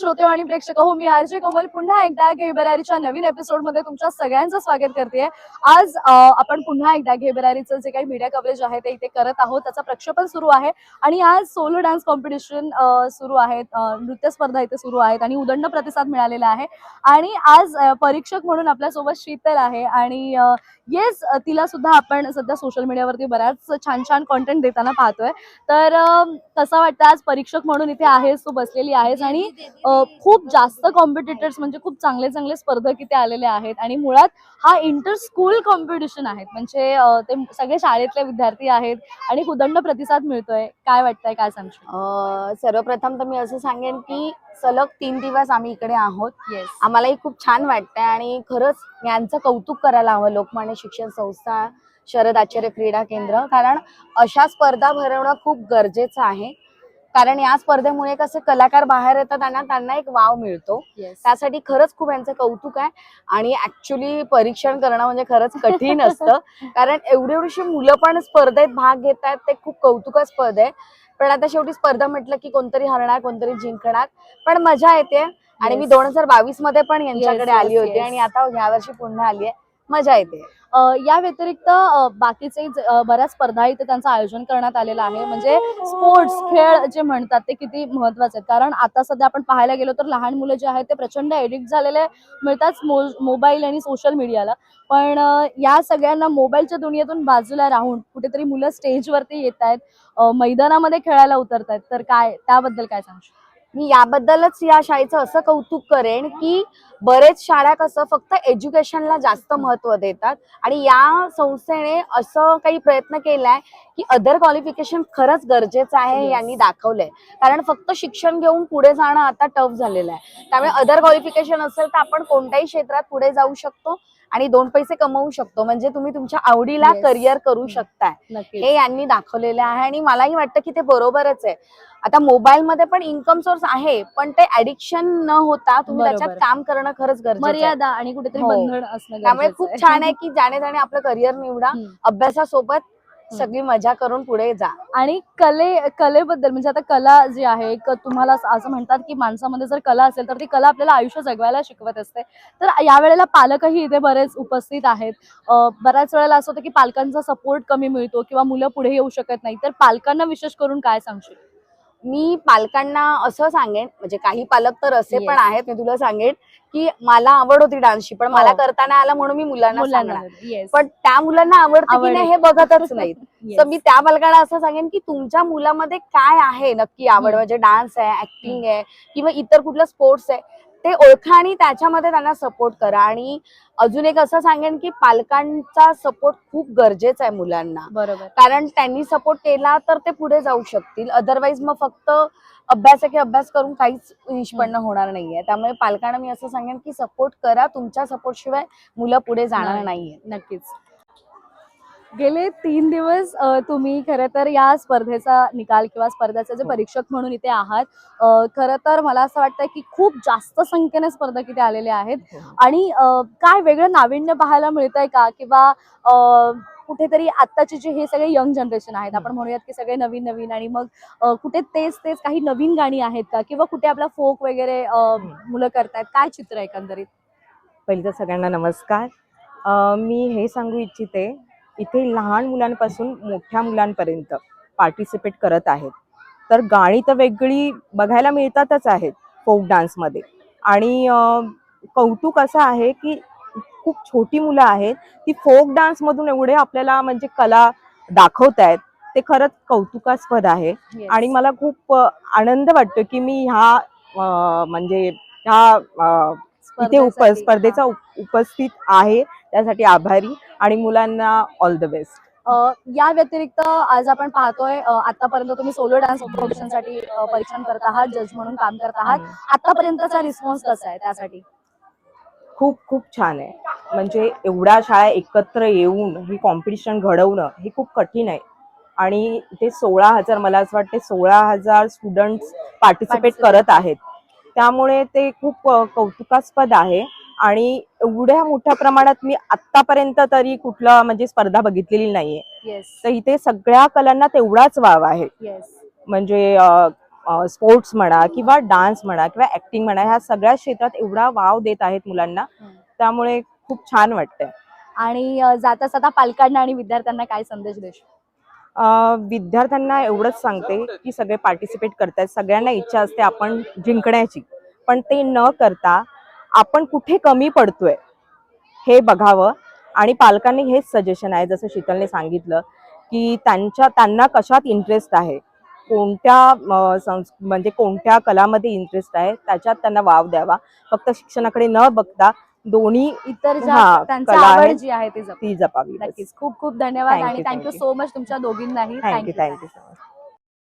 श्रोते आणि प्रेक्षक हो, मी आरजे कोमल पुन्हा एकदा घे बरारीच्या नवीन एपिसोडमध्ये तुमच्या सगळ्यांचं स्वागत करते। आज आपण पुन्हा एकदा घे बरारीचं जे काही मीडिया कव्हरेज आहे ते इथे करत आहोत, त्याचं प्रक्षेपण सुरू आहे आणि आज सोलो डान्स कॉम्पिटिशन सुरू आहेत, नृत्य स्पर्धा इथे सुरू आहेत आणि उदंड प्रतिसाद मिळालेला आहे। आणि आज परीक्षक म्हणून आपल्यासोबत शीतल आहे आणि येस तिला सुद्धा आपण सध्या सोशल मीडियावरती बऱ्याच छान छान कॉन्टेंट देताना पाहतोय। तर कसं वाटतं आज परीक्षक म्हणून इथे आहेस, तू बसलेली आहेस आणि खूप जास्त कॉम्पिटिटर्स म्हणजे खूप चांगले चांगले स्पर्धक इथे आलेले आहेत आणि मुळात हा इंटर स्कूल कॉम्पिटिशन आहे, म्हणजे ते सगळे शाळेतले विद्यार्थी आहेत आणि उदंड प्रतिसाद मिळतोय। काय वाटतंय, काय सांगशील? सर्वप्रथम तर मी असं सांगेन की सलग 3 दिवस आम्ही इकडे आहोत। आम्हालाही खूप छान वाटतंय आणि खरंच यांचं कौतुक करायला हवं लोकमान्य शिक्षण संस्था, शरद आचार्य क्रीडा केंद्र, कारण अशा स्पर्धा भरवणं खूप गरजेचं आहे। कारण या स्पर्धेमुळे कसे कलाकार बाहेर येतात आणि त्यांना एक वाव मिळतो। त्यासाठी खरंच खूप यांचं कौतुक आहे आणि ऍक्च्युली परीक्षण करणं म्हणजे खरंच कठीण असतं कारण एवढीशी मुलं पण स्पर्धेत भाग घेत आहेत, ते खूप कौतुकास्पद आहे। पण आता शेवटी स्पर्धा म्हटलं की कोणतरी हरणार कोणतरी जिंकणार, पण मजा येते। आणि मी 2022 मध्ये पण यांच्याकडे आली होती आणि आता यावर्षी पुन्हा आली आहे, मजा येते। या व्यतिरिक्त बाकीचे बऱ्याच स्पर्धा इथे त्यांचं आयोजन करण्यात आलेलं आहे, म्हणजे स्पोर्ट्स खेळ जे म्हणतात ते किती महत्वाचे आहेत। कारण आता सध्या आपण पाहायला गेलो तर लहान मुलं जे आहेत ते प्रचंड एडिक्ट झालेले मिळतात मोबाईल आणि सोशल मीडियाला, पण या सगळ्यांना मोबाईलच्या दुनियेतून बाजूला राहून कुठेतरी मुलं स्टेजवरती येत आहेत, मैदानामध्ये खेळायला उतरत आहेत, तर काय त्याबद्दल काय सांगशील? मी याबद्दलच या शाळेचं असं कौतुक करेन की बरेच शाळा कसं फक्त एज्युकेशनला जास्त महत्त्व देतात आणि या संस्थेने असं काही प्रयत्न केलाय की अदर क्वालिफिकेशन खरंच गरजेचं आहे, यांनी दाखवलंय। कारण फक्त शिक्षण घेऊन पुढे जाणं आता टफ झालेलं आहे, त्यामुळे अदर क्वालिफिकेशन असेल तर आपण कोणत्याही क्षेत्रात पुढे जाऊ शकतो आणि 2 पैसे कमवू शकतो, म्हणजे तुम्ही तुमच्या आवडीला करिअर करू शकताय, हे यांनी दाखवलेलं आहे। आणि मलाही वाटतं की ते बरोबरच आहे। आता मोबाईल मध्ये पण इन्कम सोर्स आहे, पण ते ऍडिक्शन न होता तुम्ही त्याच्यात काम करणं खरंच गरजेचं आहे, मर्यादा आणि कुठेतरी बंधन असणं त्यामुळे गरजेचं खूप आहे। छान आहे की ज्याने त्याने आपलं करिअर निवडा, अभ्यासासोबत सगळी मजा करून पुढे जा। आणि कलेबद्दल म्हणजे आता कला जी आहे, तुम्हाला असं म्हणतात की माणसामध्ये जर कला असेल तर ती कला आपल्याला आयुष्य जगवायला शिकवत असते। तर यावेळेला पालकही इथे बरेच उपस्थित आहेत। बऱ्याच वेळेला असं होतं की पालकांचा सपोर्ट कमी मिळतो किंवा मुलं पुढे येऊ शकत नाही, तर पालकांना विशेष करून काय सांगशील? मी पालकांना असं सांगेन, म्हणजे काही पालक तर असे पण आहेत, मी तुला सांगेन की मला आवड होती डान्सची पण मला करता नाही आला म्हणून मी मुलांना सांगणार, पण त्या मुलांना आवडतं की नाही हे बघतच नाहीत। तर मी त्या पालकांना असं सांगेन की तुमच्या मुलामध्ये काय आहे नक्की आवड, म्हणजे डान्स आहे, ऍक्टिंग आहे किंवा इतर कुठलं स्पोर्ट्स आहे, ते ओळखा आणि त्याच्यामध्ये त्यांना सपोर्ट करा। आणि अजून एक असं सांगेन की पालकांचा सपोर्ट खूप गरजेचा आहे मुलांना, बरोबर, कारण त्यांनी सपोर्ट केला तर ते पुढे जाऊ शकतील, अदरवाईज मग फक्त अभ्यास आहे की अभ्यास करून काहीच निष्पन्न होणार नाहीये। त्यामुळे पालकांना मी असं सांगेन की सपोर्ट करा, तुमच्या सपोर्ट शिवाय मुलं पुढे जाणार नाहीये। नक्कीच। गेले 3 दिवस तुम्ही खरं तर या स्पर्धेचा निकाल किंवा स्पर्धेचे जे परीक्षक म्हणून इथे आहात, खरं तर मला असं वाटतं की खूप जास्त संख्येने स्पर्धक इथे आलेले आहेत आणि काय वेगळं नाविन्य पाहायला मिळतंय का, किंवा कुठेतरी आत्ताचे जे हे सगळे यंग जनरेशन आहेत, आपण म्हणूयात की सगळे नवीन नवीन, आणि मग कुठे तेच काही नवीन गाणी आहेत का, किंवा कुठे आपला फोक वगैरे मुलं करतायत, काय चित्र आहे एकंदरीत? पहिलं तर सगळ्यांना नमस्कार। मी हे सांगू इच्छिते, इथे लहान मुलांपासून मोठ्या मुलांपर्यंत पार्टिसिपेट करत आहेत। तर गाणी तर वेगळी बघायला मिळतातच आहेत फोक डान्समध्ये, आणि कौतुक असं आहे की खूप छोटी मुलं आहेत ती फोक डान्समधून एवढे आपल्याला म्हणजे कला दाखवतायत, ते खरंच कौतुकास्पद आहे। आणि मला खूप आनंद वाटतो की मी ह्या म्हणजे ह्या इथे स्पर्धेचा उपस्थित आहे, त्यासाठी आभारी आणि मुलांना ऑल द बेस्ट। या व्यतिरिक्त आज आपण पाहतोय आतापर्यंत तुम्ही सोलो डान्स कॉम्पिटिशनसाठी परीक्षण करत आहात, जज म्हणून काम करत आहात, आतापर्यंतचा रिस्पॉन्स कसा आहे त्यासाठी? खूप खूप छान आहे, म्हणजे एवढ्या शाळा एकत्र येऊन ही कॉम्पिटिशन घडवणं हे खूप कठीण आहे आणि ते 16,000 मला असं वाटते 16,000 स्टुडंट्स पार्टिसिपेट करत आहेत, त्यामुळे ते खूप कौतुकास्पद आहे। आणि एवढ्या मोठ्या प्रमाणात मी आतापर्यंत तरी कुठला म्हणजे स्पर्धा बघितलेली नाहीये, तर इथे सगळ्या कलांना तेवढाच वाव आहे। म्हणजे स्पोर्ट्स म्हणा किंवा डान्स म्हणा किंवा ऍक्टिंग म्हणा, ह्या सगळ्या क्षेत्रात एवढा वाव देत आहेत मुलांना, त्यामुळे खूप छान वाटतंय. आणि जाता जाता पालकांना आणि विद्यार्थ्यांना काय संदेश देशील? विद्यार्थ्यांना एवढंच सांगते की सगळे पार्टिसिपेट करतायत, सगळ्यांना इच्छा असते आपण जिंकण्याची, पण ते न करता आपण कुठे कमी पडतोय हे बघावं. आणि पालकांनी हेच सजेशन आहे, जसं शीतलने सांगितलं की त्यांना कशात इंटरेस्ट आहे, कोणत्या म्हणजे कोणत्या कलामध्ये इंटरेस्ट आहे त्याच्यात त्यांना वाव द्यावा. फक्त शिक्षणाकडे न बघता दोन्ही इतर ज्या हा, त्यांची कला आवड आहे जी आहे ती जपा. ती जपावी. नक्कीच. खूप खूप धन्यवाद Thank आणि you, thank you thank you. So much तुमच्या दोघींनाही. Thank you so much.